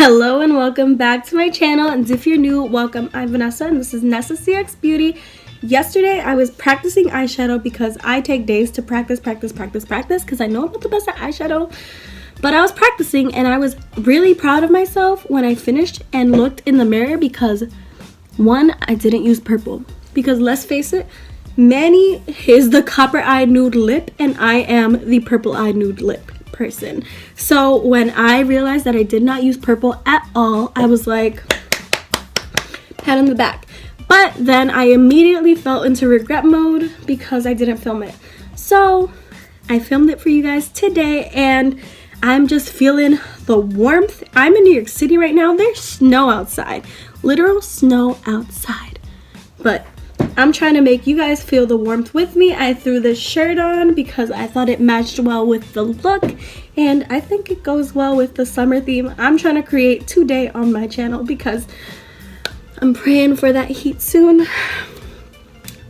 Hello and welcome back to my channel, and if you're new, welcome. I'm Vanessa and this is NessacxBeauty. Yesterday I was practicing eyeshadow because I take days to practice because I know I'm not the best at eyeshadow, but I was practicing and I was really proud of myself when I finished and looked in the mirror because one, I didn't use purple because let's face it, Manny is the copper-eyed nude lip and I am the purple-eyed nude lip person. So when I realized that I did not use purple at all, I was like, pat on the back. But then I immediately fell into regret mode because I didn't film it. So I filmed it for you guys today and I'm just feeling the warmth. I'm in New York City right now. There's snow outside, literal snow outside. But I'm trying to make you guys feel the warmth with me. I threw this shirt on because I thought it matched well with the look, and I think it goes well with the summer theme I'm trying to create today on my channel because I'm praying for that heat soon,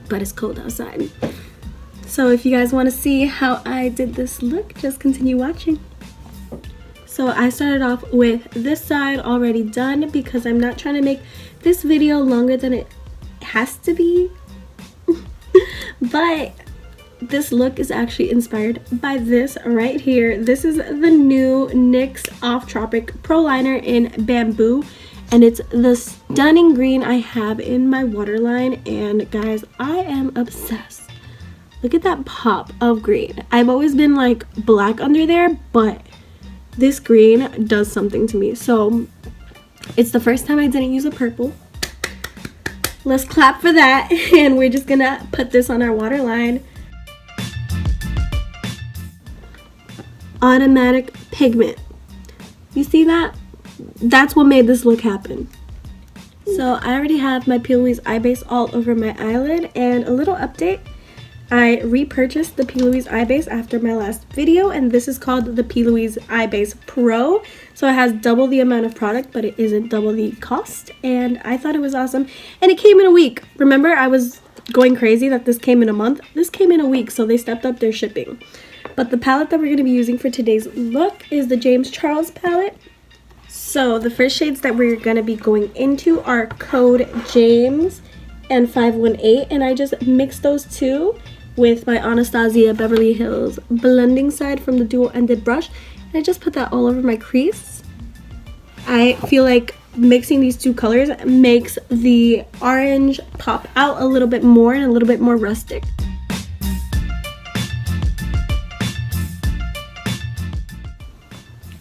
but it's cold outside. So if you guys want to see how I did this look, just continue watching. So I started off with this side already done because I'm not trying to make this video longer than it has to be. But this look is actually inspired by this right here. This is the new NYX Off Tropic Pro Liner in Bamboo, and it's the stunning green I have in my waterline, and guys, I am obsessed. Look at that pop of green. I've always been like black under there, but this green does something to me. So it's the first time I didn't use a purple. Let's clap for that, and we're just gonna put this on our waterline. Automatic pigment. You see that? That's what made this look happen. So I already have my P. Louise eye base all over my eyelid, and a little update. I repurchased the P. Louise eye base after my last video, and this is called the P. Louise eye base Pro. So it has double the amount of product, but it isn't double the cost, and I thought it was awesome. And it came in a week. Remember, I was going crazy that this came in a month. This came in a week, so they stepped up their shipping. But the palette that we're going to be using for today's look is the James Charles palette. So the first shades that we're going to be going into are Code James and 518, and I just mixed those two with my Anastasia Beverly Hills blending side from the dual-ended brush, and I just put that all over my crease. I feel like mixing these two colors makes the orange pop out a little bit more and a little bit more rustic.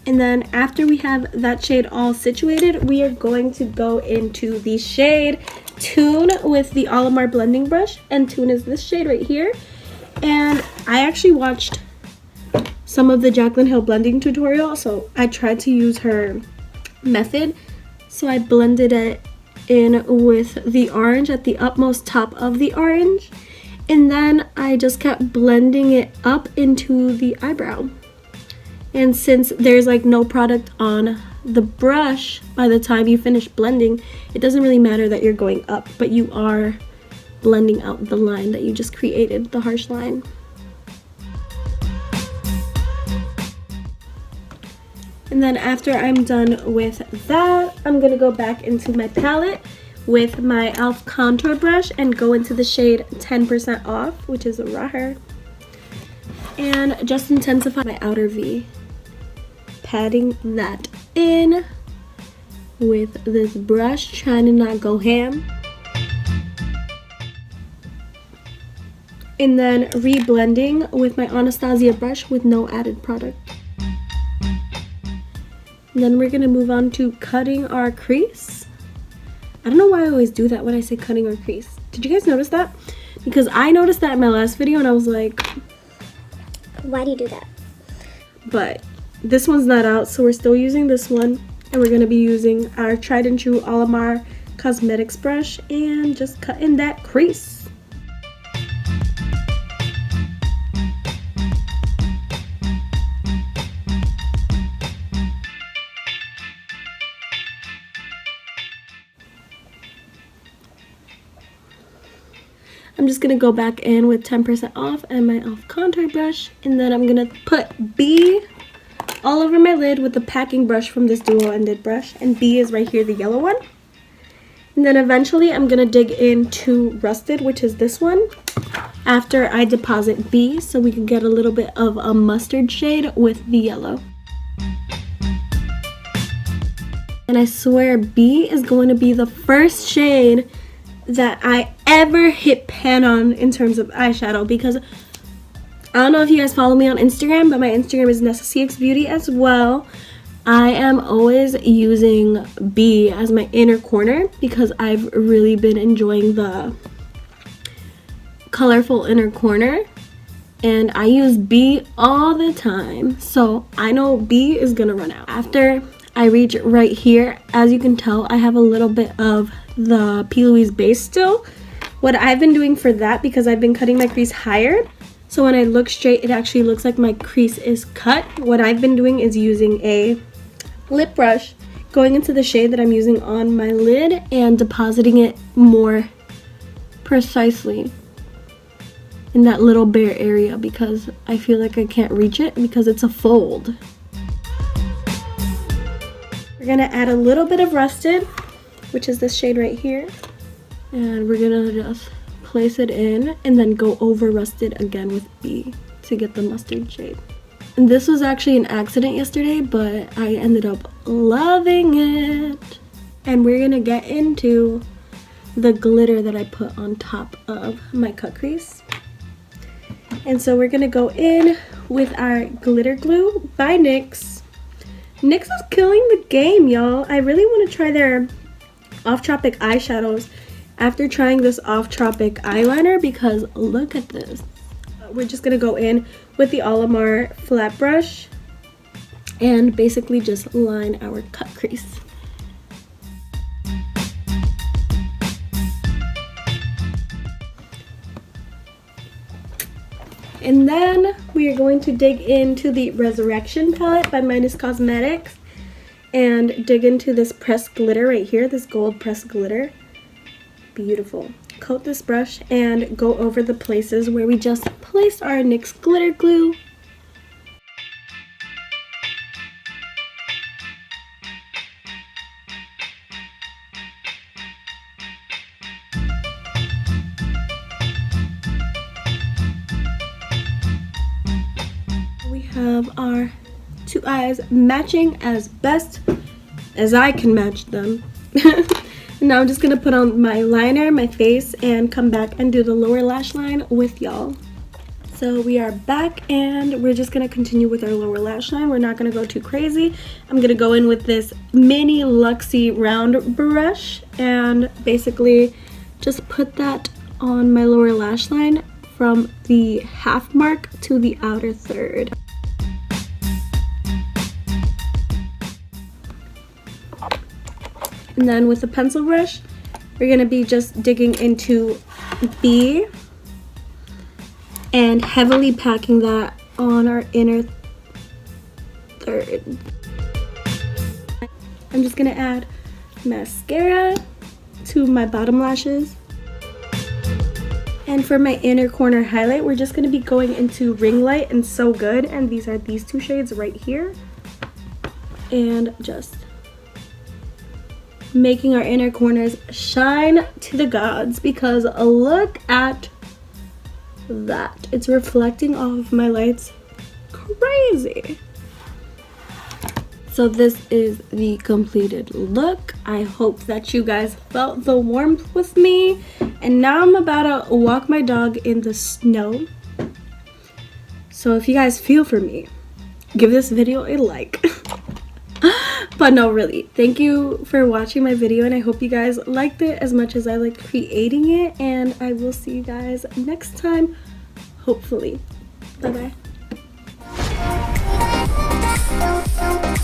And then after we have that shade all situated, we are going to go into the shade Tune with the Olimar blending brush, and Tune is this shade right here. And I actually watched some of the Jaclyn Hill blending tutorial, so I tried to use her method. So I blended it in with the orange at the utmost top of the orange, and then I just kept blending it up into the eyebrow. And since there's like no product on the brush by the time you finish blending, it doesn't really matter that you're going up, but you are blending out the line that you just created, the harsh line. And then after I'm done with that, I'm gonna go back into my palette with my e.l.f. contour brush and go into the shade 10% Off, which is raw hair, and just intensify my outer V, patting that in with this brush, trying to not go ham, and then reblending with my Anastasia brush with no added product. And then we're gonna move on to cutting our crease. I don't know why I always do that when I say cutting our crease. Did you guys notice that? Because I noticed that in my last video and I was like, why do you do that? But this one's not out, so we're still using this one, and we're gonna be using our tried and true Olimar Cosmetics brush and just cutting that crease. I'm just gonna go back in with 10% Off and my e.l.f. contour brush, and then I'm gonna put B all over my lid with the packing brush from this dual-ended brush, and B is right here, the yellow one. And then eventually I'm going to dig into Rusted, which is this one, after I deposit B, so we can get a little bit of a mustard shade with the yellow. And I swear B is going to be the first shade that I ever hit pan on in terms of eyeshadow, because I don't know if you guys follow me on Instagram, but my Instagram is NessacxBeauty as well. I am always using B as my inner corner because I've really been enjoying the colorful inner corner, and I use B all the time, so I know B is gonna run out. After I reach right here, as you can tell, I have a little bit of the P. Louise base still. What I've been doing for that, because I've been cutting my crease higher, so when I look straight, it actually looks like my crease is cut. What I've been doing is using a lip brush, going into the shade that I'm using on my lid and depositing it more precisely in that little bare area, because I feel like I can't reach it because it's a fold. We're gonna add a little bit of Rusted, which is this shade right here, and we're gonna just place it in and then go over Rusted again with B to get the mustard shade. And this was actually an accident yesterday, but I ended up loving it. And we're gonna get into the glitter that I put on top of my cut crease. And so we're gonna go in with our glitter glue by NYX. NYX is killing the game, y'all. I really want to try their Off Tropic eyeshadows after trying this Off Tropic eyeliner, because look at this. We're just gonna go in with the Olimar flat brush and basically just line our cut crease. And then we are going to dig into the Resurrection palette by Midas Cosmetics and dig into this pressed glitter right here, this gold pressed glitter. Beautiful. Coat this brush and go over the places where we just placed our NYX glitter glue. We have our two eyes matching as best as I can match them. And now I'm just gonna put on my liner, my face, and come back and do the lower lash line with y'all. So we are back and we're just gonna continue with our lower lash line. We're not gonna go too crazy. I'm gonna go in with this mini Luxie round brush and basically just put that on my lower lash line from the half mark to the outer third. And then with a pencil brush, we're gonna be just digging into B and heavily packing that on our inner third. I'm just gonna add mascara to my bottom lashes. And for my inner corner highlight, we're just gonna be going into Ring Light and So Good, and these are these two shades right here. And just making our inner corners shine to the gods, because look at that. It's reflecting off of my lights. Crazy. So this is the completed look. I hope that you guys felt the warmth with me. And now I'm about to walk my dog in the snow. So if you guys feel for me, give this video a like. But no, really, thank you for watching my video, and I hope you guys liked it as much as I liked creating it, and I will see you guys next time, hopefully. Bye bye.